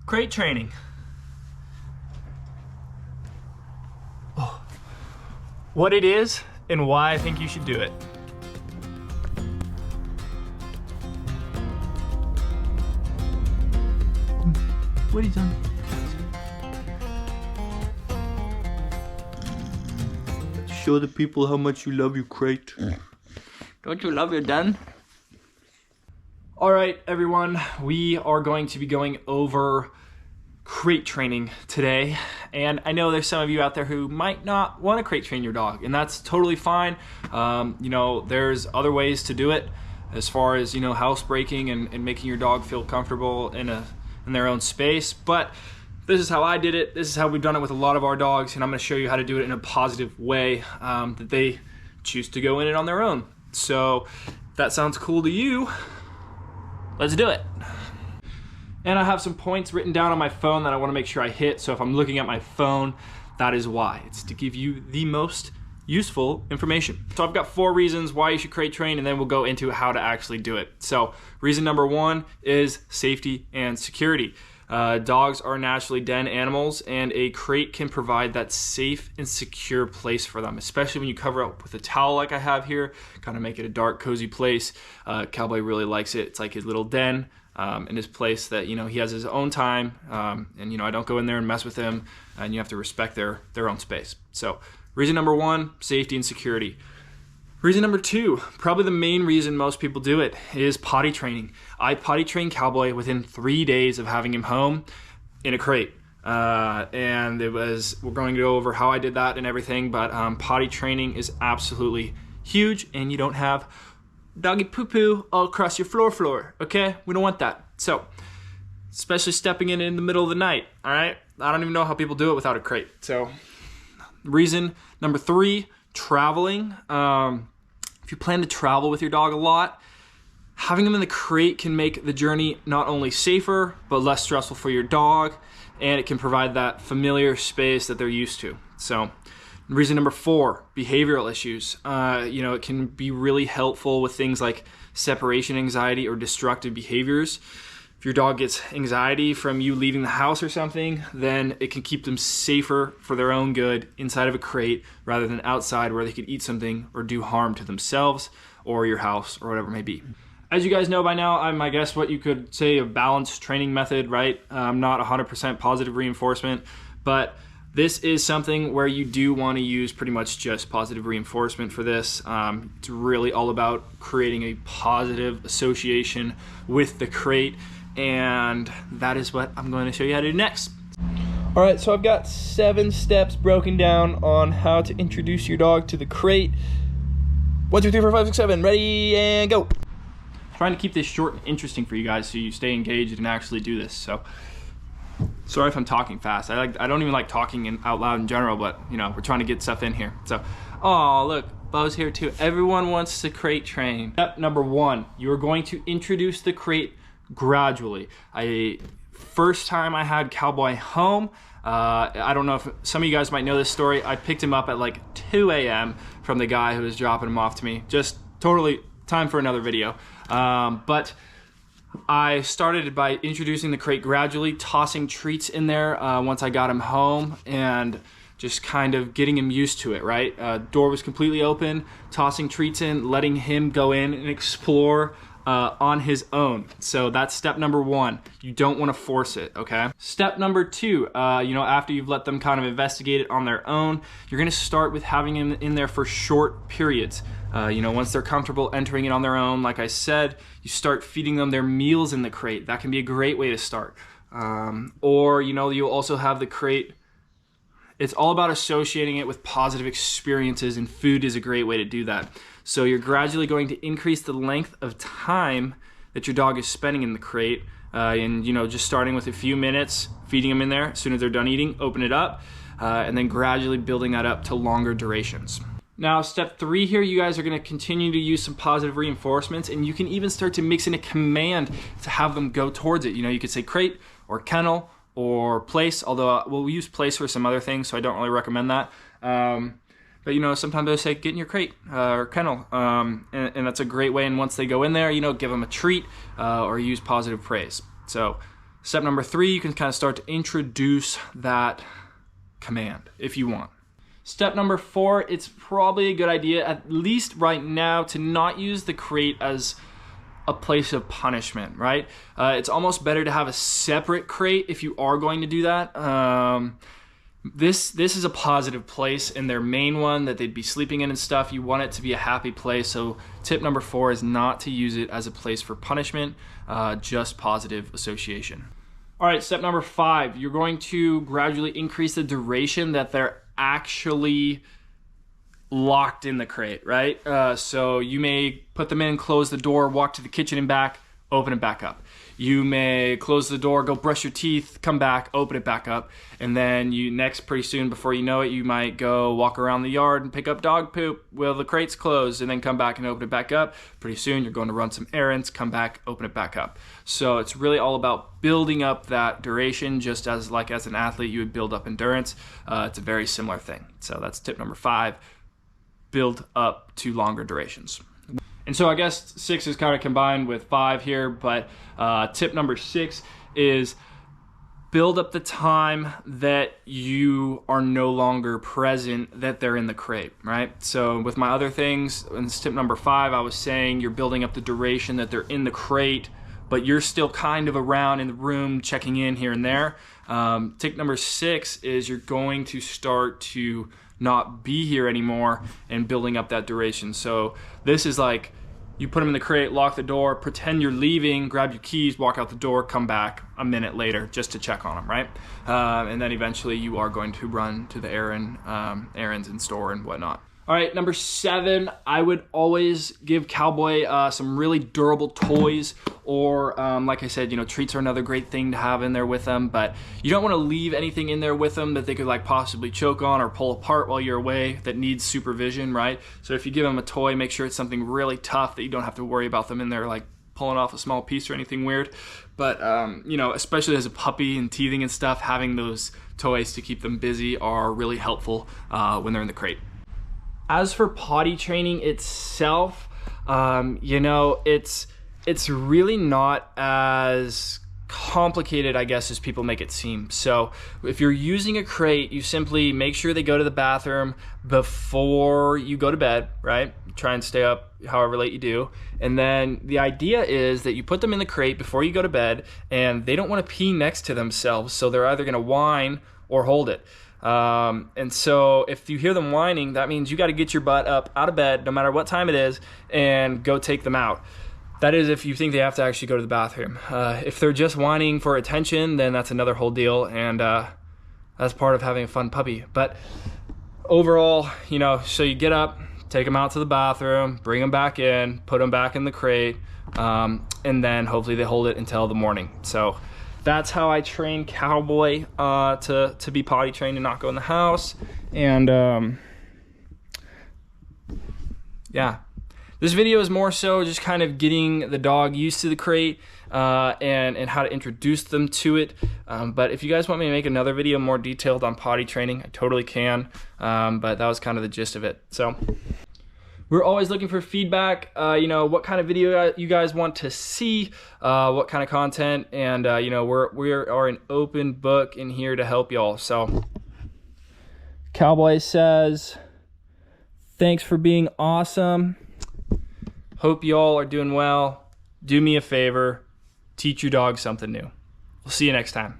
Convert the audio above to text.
Crate training. Oh. What it is and why I think you should do it. What are you doing? Show the people how much you love your crate. Don't you love your den? All right, everyone, we are going to be going over crate training today. And I know there's some of you out there who might not want to crate train your dog, and that's totally fine. You know, there's other ways to do it as far as, you know, housebreaking and making your dog feel comfortable in their own space. But this is how I did it. This is how we've done it with a lot of our dogs, and I'm going to show you how to do it in a positive way that they choose to go in it on their own. So if that sounds cool to you, let's do it. And I have some points written down on my phone that I want to make sure I hit. So if I'm looking at my phone, that is why. It's to give you the most useful information. So I've got 4 reasons why you should crate train, and then we'll go into how to actually do it. So reason number 1 is safety and security. Dogs are naturally den animals, and a crate can provide that safe and secure place for them, especially when you cover up with a towel like I have here, kind of make it a dark, cozy place. Cowboy really likes it. It's like his little den and his place that, you know, he has his own time, and, you know, I don't go in there and mess with him, and you have to respect their own space. So reason number 1, safety and security. Reason number 2, probably the main reason most people do it, is potty training. I potty trained Cowboy within 3 days of having him home in a crate. And we're going to go over how I did that and everything, but potty training is absolutely huge, and you don't have doggy poo-poo all across your floor, okay? We don't want that. So, especially stepping in the middle of the night, all right? I don't even know how people do it without a crate. So, reason number 3, traveling. If you plan to travel with your dog a lot, having them in the crate can make the journey not only safer, but less stressful for your dog, and it can provide that familiar space that they're used to. So, reason number 4, behavioral issues. You know, it can be really helpful with things like separation anxiety or destructive behaviors. If your dog gets anxiety from you leaving the house or something, then it can keep them safer for their own good inside of a crate rather than outside where they could eat something or do harm to themselves or your house or whatever it may be. As you guys know by now, I'm, I guess, what you could say a balanced training method, right? I'm not 100% positive reinforcement, but this is something where you do want to use pretty much just positive reinforcement for this. It's really all about creating a positive association with the crate, and that is what I'm going to show you how to do next. All right, so I've got 7 steps broken down on how to introduce your dog to the crate. 1, 2, 3, 4, 5, 6, 7, ready and go. Trying to keep this short and interesting for you guys so you stay engaged and actually do this. So sorry if I'm talking fast. I don't even like talking out loud in general, but you know, we're trying to get stuff in here. So, oh look, Bo's here too. Everyone wants to crate train. Step number 1, you are going to introduce the crate gradually. First time I had Cowboy home, I don't know if some of you guys might know this story. I picked him up at like 2 a.m. from the guy who was dropping him off to me. Just totally time for another video. But I started by introducing the crate gradually, tossing treats in there once I got him home, and just kind of getting him used to it, right? Door was completely open, tossing treats in, letting him go in and explore on his own. So that's step number 1. You don't want to force it, okay? Step number 2, you know, after you've let them kind of investigate it on their own, you're going to start with having him in there for short periods. You know, once they're comfortable entering it on their own, like I said, you start feeding them their meals in the crate. That can be a great way to start. Or, you know, you'll also have the crate. It's all about associating it with positive experiences, and food is a great way to do that. So you're gradually going to increase the length of time that your dog is spending in the crate, and, you know, just starting with a few minutes, feeding them in there. As soon as they're done eating, open it up, and then gradually building that up to longer durations. Now, step 3 here, you guys are going to continue to use some positive reinforcements, and you can even start to mix in a command to have them go towards it. You know, you could say crate or kennel or place, although we'll use place for some other things, so I don't really recommend that. But, you know, sometimes they'll say, get in your crate or kennel, and that's a great way. And once they go in there, you know, give them a treat or use positive praise. So Step number 3, you can kind of start to introduce that command if you want. Step number 4, it's probably a good idea, at least right now, to not use the crate as a place of punishment, right? It's almost better to have a separate crate if you are going to do that. This is a positive place in their main one that they'd be sleeping in and stuff. You want it to be a happy place. So tip number 4 is not to use it as a place for punishment, just positive association. All right, step number 5, you're going to gradually increase the duration that they're actually locked in the crate, right? So you may put them in, close the door, walk to the kitchen and back, open it back up. You may close the door, go brush your teeth, come back, open it back up. And then pretty soon, before you know it, you might go walk around the yard and pick up dog poop while the crate's closed, and then come back and open it back up. Pretty soon you're going to run some errands, come back, open it back up. So it's really all about building up that duration, just as an athlete you would build up endurance. It's a very similar thing. So that's tip number 5, build up to longer durations. And so I guess 6 is kind of combined with 5 here, but tip number 6 is build up the time that you are no longer present, that they're in the crate, right? So with my other things, in tip number 5, I was saying you're building up the duration that they're in the crate, but you're still kind of around in the room checking in here and there. Tip number 6 is you're going to start to not be here anymore and building up that duration. So this is like, you put them in the crate, lock the door, pretend you're leaving, grab your keys, walk out the door, come back a minute later just to check on them, right? And then eventually you are going to run to the errands and store and whatnot. All right, number 7, I would always give Cowboy some really durable toys, or like I said, treats are another great thing to have in there with them, but you don't want to leave anything in there with them that they could possibly choke on or pull apart while you're away that needs supervision, right? So if you give them a toy, make sure it's something really tough that you don't have to worry about them in there pulling off a small piece or anything weird. But especially as a puppy and teething and stuff, having those toys to keep them busy are really helpful when they're in the crate. As for potty training itself, it's really not as complicated, I guess, as people make it seem. So if you're using a crate, you simply make sure they go to the bathroom before you go to bed, right? Try and stay up however late you do. And then the idea is that you put them in the crate before you go to bed, and they don't want to pee next to themselves, so they're either going to whine or hold it. And so if you hear them whining, that means you got to get your butt up out of bed, no matter what time it is, and go take them out. That is if you think they have to actually go to the bathroom. If they're just whining for attention, then that's another whole deal, and that's part of having a fun puppy. But overall, so you get up, take them out to the bathroom, bring them back in, put them back in the crate, and then hopefully they hold it until the morning. So that's how I train Cowboy to be potty trained and not go in the house. And yeah, this video is more so just kind of getting the dog used to the crate and how to introduce them to it. But if you guys want me to make another video more detailed on potty training, I totally can. But that was kind of the gist of it. So we're always looking for feedback, what kind of video you guys want to see, what kind of content, and we are an open book in here to help y'all. So Cowboy says, thanks for being awesome. Hope y'all are doing well. Do me a favor, teach your dog something new. We'll see you next time.